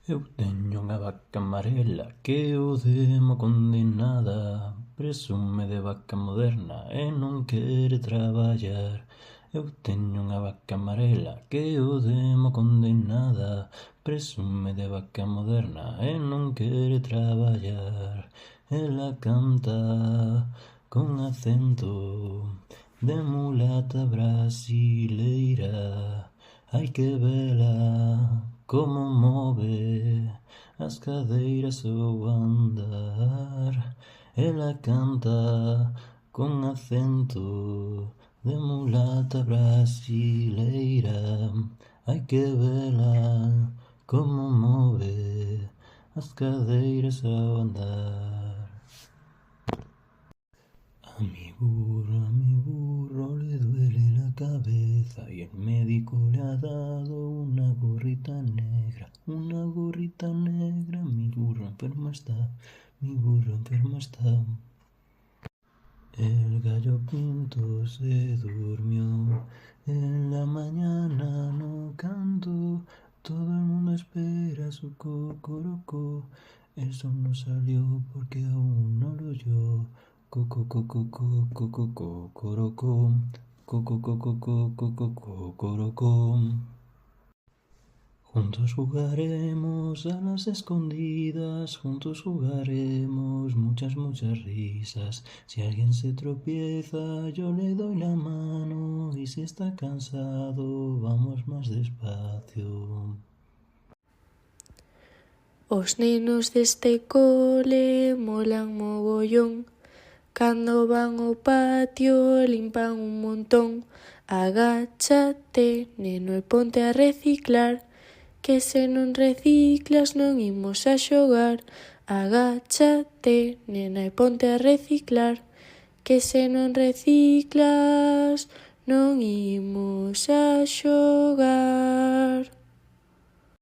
Eu teño unha vaca amarela que o demo condenada. Presume de vaca moderna e non quere traballar. Eu teño unha vaca amarela que o demo condenada. Presume de vaca moderna e non quere traballar. Ela canta con acento de mulata brasileira. Hai que vela como move as cadeiras ao andar. Ela canta con acento de mulata brasileira. Hai que vela como move as cadeiras ao andar. A mi burro le duele la cabeza y el médico le ha dado una gorrita negra, mi burro enfermo está, mi burro enfermo está. El gallo pinto se durmió, en la mañana no cantó, todo el mundo espera su cocorocó, el sol no salió porque aún no lo oyó. Cocorocó, cocorocó. Juntos jugaremos a las escondidas, juntos jugaremos muchas, muchas risas. Si alguien se tropieza, yo le doy la mano y si está cansado, vamos más despacio. Os nenos deste cole molan mogollón. Cando van ao patio limpan un montón. Agáchate, neno, e ponte a reciclar, que se non reciclas non imos a xogar. Agáchate, nena, e ponte a reciclar, que se non reciclas non imos a xogar.